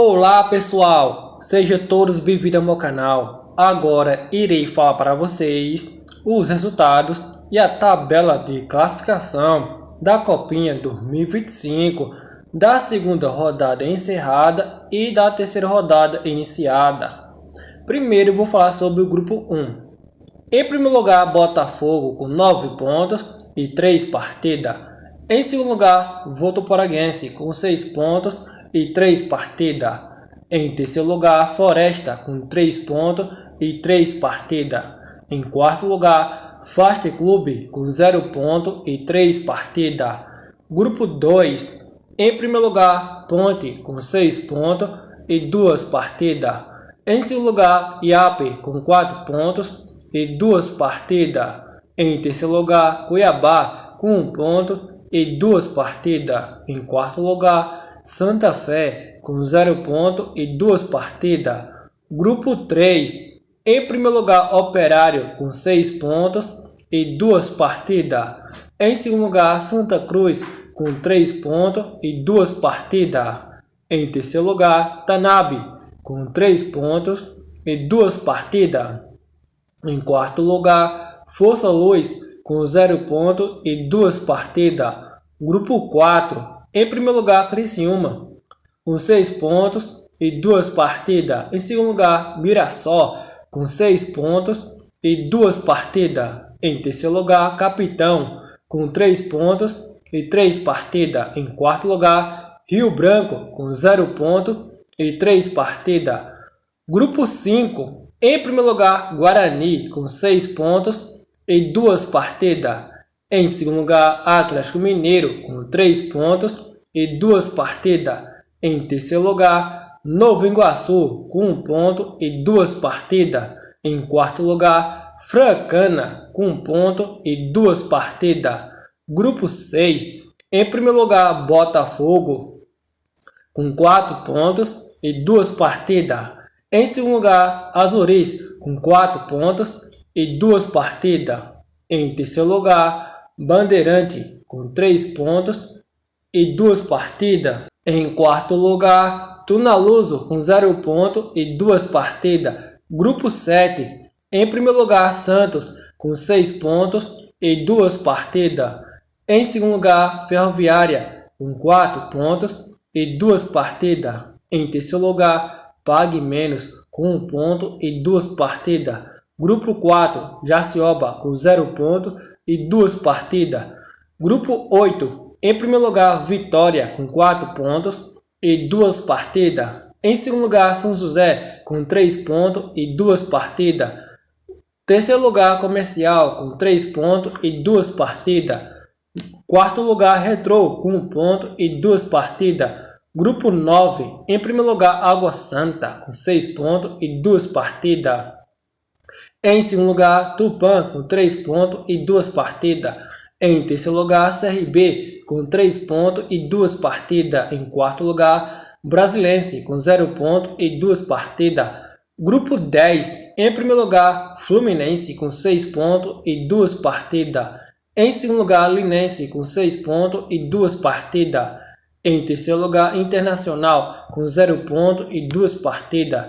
Olá pessoal, sejam todos bem-vindos ao meu canal. Agora irei falar para vocês os resultados e a tabela de classificação da Copinha 2025, da segunda rodada encerrada e da terceira rodada iniciada. Primeiro vou falar sobre o grupo 1. Em primeiro lugar, Botafogo com 9 pontos e 3 partidas. Em segundo lugar, Votuporanguense com 6 pontos e 3 partidas. Em terceiro lugar, Floresta com 3 pontos e 3 partidas. Em quarto lugar, Fast Club com 0 pontos e 3 partidas. Grupo 2. Em primeiro lugar, Ponte com 6 pontos e 2 partidas. Em segundo lugar, Iape com 4 pontos e 2 partidas. Em terceiro lugar, Cuiabá com 1 ponto e 2 partidas. Em quarto lugar, Santa Fé com 0 ponto e 2 partidas. Grupo 3. Em primeiro lugar, Operário com 6 pontos e 2 partidas. Em segundo lugar, Santa Cruz com 3 pontos e 2 partidas. Em terceiro lugar, Tanabe com 3 pontos e 2 partidas. Em quarto lugar, Força Luz com 0 pontos e 2 partidas. Grupo 4. Em primeiro lugar, Criciúma com 6 pontos e 2 partidas. Em segundo lugar, Mirassol com 6 pontos e 2 partidas. Em terceiro lugar, Capitão com 3 pontos e 3 partidas. Em quarto lugar, Rio Branco com 0 pontos e 3 partidas. Grupo 5. Em primeiro lugar, Guarani com 6 pontos e 2 partidas. Em segundo lugar, Atlético Mineiro com 3 pontos e 2 partidas. Em terceiro lugar, Nova Iguaçu com 1 ponto e 2 partidas. Em quarto lugar, Francana com 1 ponto e 2 partidas. Grupo 6. Em primeiro lugar, Botafogo com 4 pontos e 2 partidas. Em segundo lugar, Azuris com 4 pontos e 2 partidas. Em terceiro lugar, Bandeirante com 3 pontos e 2 partidas. Em quarto lugar, Tunaluso com 0 pontos e 2 partidas. Grupo 7. Em primeiro lugar, Santos com 6 pontos e 2 partidas. Em segundo lugar, Ferroviária com 4 pontos e 2 partidas. Em terceiro lugar, Pague Menos com 1 ponto e 2 partidas. Grupo 4, Jacioba com 0 ponto e 2 partidas. Grupo 8. Em primeiro lugar, Vitória com 4 pontos e 2 partidas. Em segundo lugar, São José com 3 pontos e 2 partidas. Terceiro lugar, Comercial com 3 pontos e 2 partidas. Quarto lugar, Retrô com 1 ponto e 2 partidas. Grupo 9. Em primeiro lugar, Água Santa com 6 pontos e 2 partidas. Em segundo lugar, Tupã com 3 pontos e 2 partidas. Em terceiro lugar, CRB com 3 pontos e 2 partidas. Em quarto lugar, Brasilense com 0 pontos e 2 partidas. Grupo 10. Em primeiro lugar, Fluminense com 6 pontos e 2 partidas. Em segundo lugar, Linense com 6 pontos e 2 partidas. Em terceiro lugar, Internacional com 0 pontos e 2 partidas.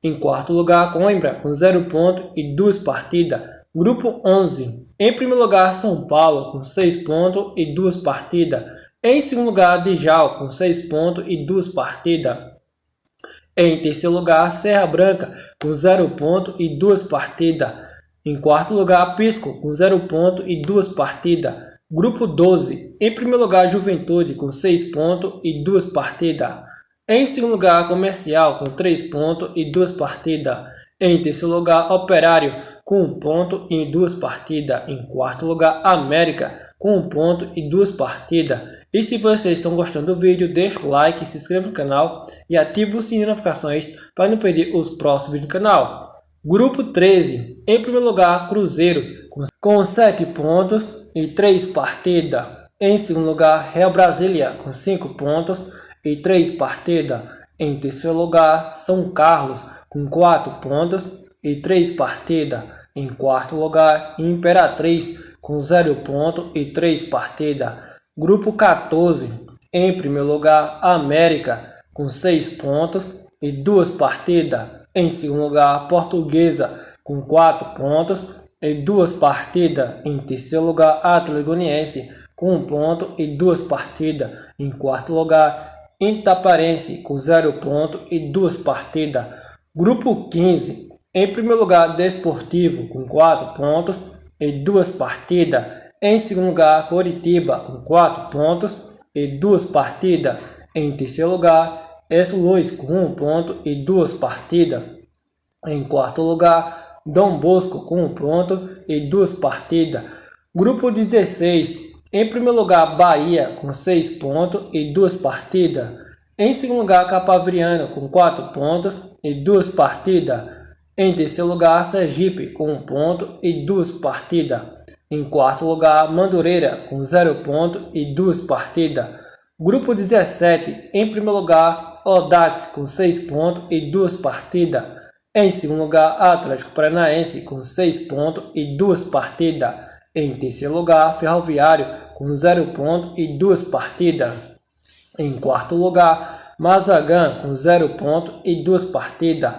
Em quarto lugar, Coimbra com 0 pontos e 2 partidas. Grupo 11. Em primeiro lugar, São Paulo com 6 pontos e 2 partidas. Em segundo lugar, Dijal com 6 pontos e 2 partidas. Em terceiro lugar, Serra Branca com 0 pontos e 2 partidas. Em quarto lugar, Pisco com 0 pontos e 2 partidas. Grupo 12. Em primeiro lugar, Juventude com 6 pontos e 2 partidas. Em segundo lugar, Comercial com 3 pontos e 2 partidas. Em terceiro lugar, Operário com 1 ponto e 2 partidas. Em quarto lugar, América com 1 ponto e 2 partidas. E se vocês estão gostando do vídeo, deixa o like, se inscreva no canal e ative o sininho de notificações para não perder os próximos vídeos do canal. Grupo 13. Em primeiro lugar, Cruzeiro com 7 pontos e 3 partidas. Em segundo lugar, Real Brasília com 5 pontos e 3 partidas. Em terceiro lugar, São Carlos com 4 pontos e 3 partidas. Em quarto lugar, Imperatriz com 0 pontos e 3 partidas. Grupo 14. Em primeiro lugar, América com 6 pontos e 2 partidas. Em segundo lugar, Portuguesa, com 4 pontos e 2 partidas. Em terceiro lugar, Atlético Goianiense, com 1 ponto e 2 partidas. Em quarto lugar, Itaparense, com 0 ponto e 2 partidas. Grupo 15. Em primeiro lugar, Desportivo, com 4 pontos e 2 partidas. Em segundo lugar, Coritiba, com 4 pontos e 2 partidas. Em terceiro lugar, São Luís, com 1 ponto e 2 partidas. Em quarto lugar, Dom Bosco, com 1 ponto e 2 partidas. Grupo 16. Em primeiro lugar, Bahia, com 6 pontos e 2 partidas. Em segundo lugar, Capaveriano, com 4 pontos e 2 partidas. Em terceiro lugar, Sergipe, com 1 ponto e 2 partidas. Em quarto lugar, Madureira, com 0 ponto e 2 partidas. Grupo 17. Em primeiro lugar, Audax, com 6 pontos e 2 partidas. Em segundo lugar, Atlético Paranaense, com 6 pontos e 2 partidas. Em terceiro lugar, Ferroviário, com 0 ponto e 2 partidas. Em quarto lugar, Mazagan, com 0 ponto e 2 partidas.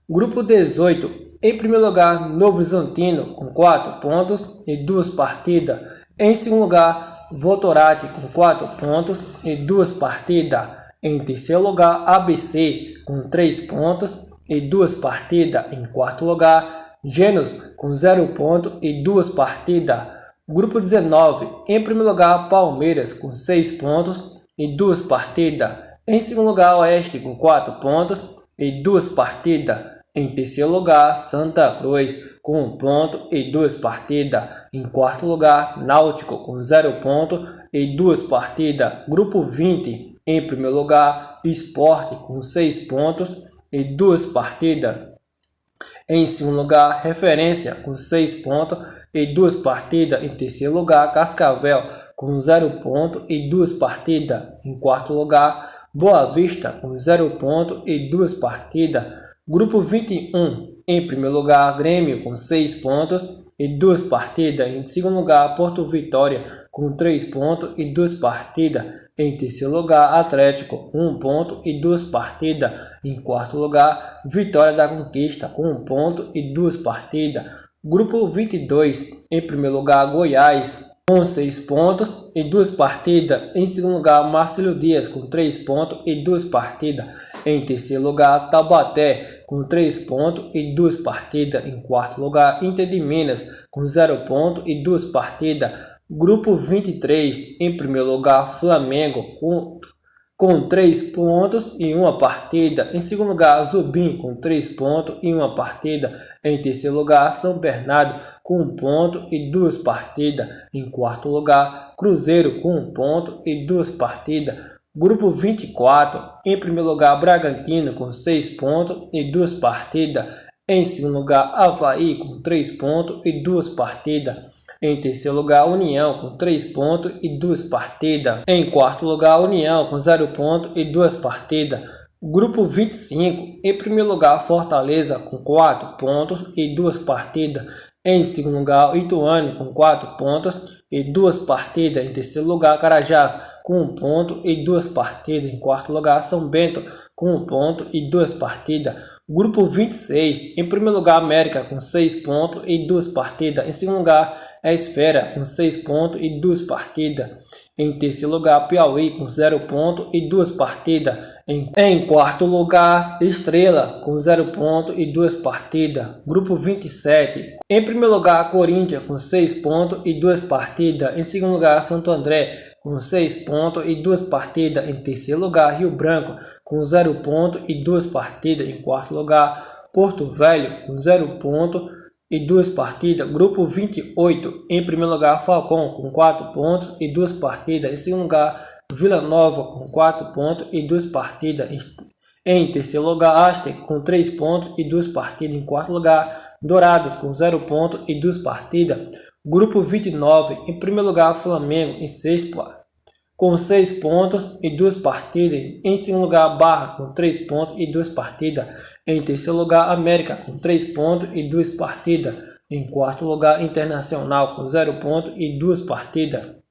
Grupo 18. Em primeiro lugar, Novo Horizontino, com 4 pontos e 2 partidas. Em segundo lugar, Votorati, com 4 pontos e 2 partidas. Em terceiro lugar, ABC, com 3 pontos e 2 partidas. Em quarto lugar, Gênios, com 0 ponto e 2 partidas. Grupo 19. Em primeiro lugar, Palmeiras, com 6 pontos e 2 partidas. Em segundo lugar, Oeste, com 4 pontos e 2 partidas. Em terceiro lugar, Santa Cruz, com 1 ponto e 2 partidas. Em quarto lugar, Náutico, com 0 ponto e 2 partidas. Grupo 20. Em primeiro lugar, Sport, com 6 pontos e 2 partidas. Em segundo lugar, Referência, com 6 pontos e 2 partidas. Em terceiro lugar, Cascavel, com 0 ponto e 2 partidas. Em quarto lugar, Boa Vista, com 0 ponto e 2 partidas. Grupo 21. Em primeiro lugar, Grêmio, com 6 pontos e 2 partidas. Em segundo lugar, Porto Vitória, com 3 pontos e 2 partidas. Em terceiro lugar, Atlético, 1 ponto e 2 partidas. Em quarto lugar, Vitória da Conquista, com 1 ponto e 2 partidas. Grupo 22. Em primeiro lugar, Goiás, com 6 pontos e 2 partidas. Em segundo lugar, Marcílio Dias, com 3 pontos e 2 partidas. Em terceiro lugar, Taubaté, com 3 pontos e 2 partidas. Em quarto lugar, Inter de Minas, com 0 pontos e 2 partidas. Grupo 23. Em primeiro lugar, Flamengo, com 3 pontos e 1 partida. Em segundo lugar, Zubim, com 3 pontos e 1 partida. Em terceiro lugar, São Bernardo, com 1 ponto e 2 partidas. Em quarto lugar, Cruzeiro, com 1 ponto e 2 partidas. Grupo 24. Em primeiro lugar, Bragantino, com 6 pontos e 2 partidas. Em segundo lugar, Avaí, com 3 pontos e 2 partidas. Em terceiro lugar, União, com 3 pontos e 2 partidas. Em quarto lugar, União, com 0 pontos e 2 partidas. Grupo 25. Em primeiro lugar, Fortaleza, com 4 pontos e 2 partidas. Em segundo lugar, Ituano, com 4 pontos e 2 partidas. Em terceiro lugar, Carajás, com 1 ponto e 2 partidas. Em quarto lugar, São Bento, com 1 ponto e 2 partidas. Grupo 26. Em primeiro lugar, América, com 6 pontos e 2 partidas. Em segundo lugar, Esfera, com 6 pontos e 2 partidas. Em terceiro lugar, Piauí, com 0 pontos e 2 partidas. Em quarto lugar, Estrela, com 0 pontos e 2 partidas. Grupo 27. Em primeiro lugar, Corinthians, com 6 pontos e 2 partidas. Em segundo lugar, Santo André, com 6 pontos e 2 partidas. Em terceiro lugar, Rio Branco, com 0 pontos e 2 partidas. Em quarto lugar, Porto Velho, com 0 pontos e 2 partidas. Grupo 28. Em primeiro lugar, Falcão, com 4 pontos e 2 partidas. Em segundo lugar, Vila Nova, com 4 pontos e 2 partidas. Em terceiro lugar, Aster, com 3 pontos e 2 partidas. Em quarto lugar, Dourados, com 0 pontos e 2 partidas. Grupo 29. Em primeiro lugar, Flamengo, com 6 pontos e 2 partidas. Em segundo lugar, Barra, com 3 pontos e 2 partidas. Em terceiro lugar, América, com 3 pontos e 2 partidas. Em quarto lugar, Internacional, com 0 pontos e 2 partidas.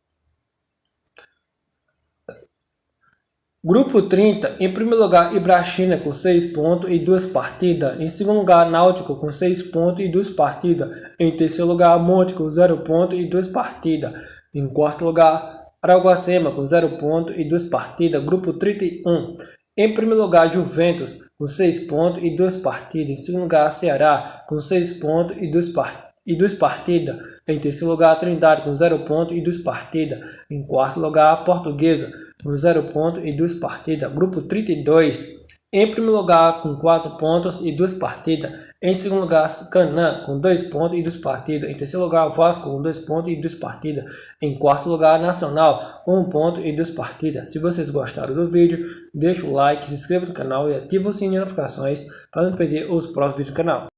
Grupo 30, em primeiro lugar, Ibrachina com 6 pontos e 2 partidas. Em segundo lugar, Náutico com 6 pontos e 2 partidas. Em terceiro lugar, Monte com 0 pontos e 2 partidas. Em quarto lugar, Araguacema com 0 pontos e 2 partidas. Grupo 31. Em primeiro lugar, Juventus com 6 pontos e 2 partidas. Em segundo lugar, Ceará com 6 pontos e 2 partidas. Em terceiro lugar, Trindade com 0 pontos e 2 partidas. Em quarto lugar, Portuguesa com 0 pontos e 2 partidas. Grupo 32. Em primeiro lugar, com 4 pontos e 2 partidas. Em segundo lugar, Canaã com 2 pontos e 2 partidas. Em terceiro lugar, Vasco com 2 pontos e 2 partidas. Em quarto lugar, Nacional, 1 ponto e 2 partidas. Se vocês gostaram do vídeo, deixa o like, se inscreva no canal e ative o sininho de notificações para não perder os próximos vídeos do canal.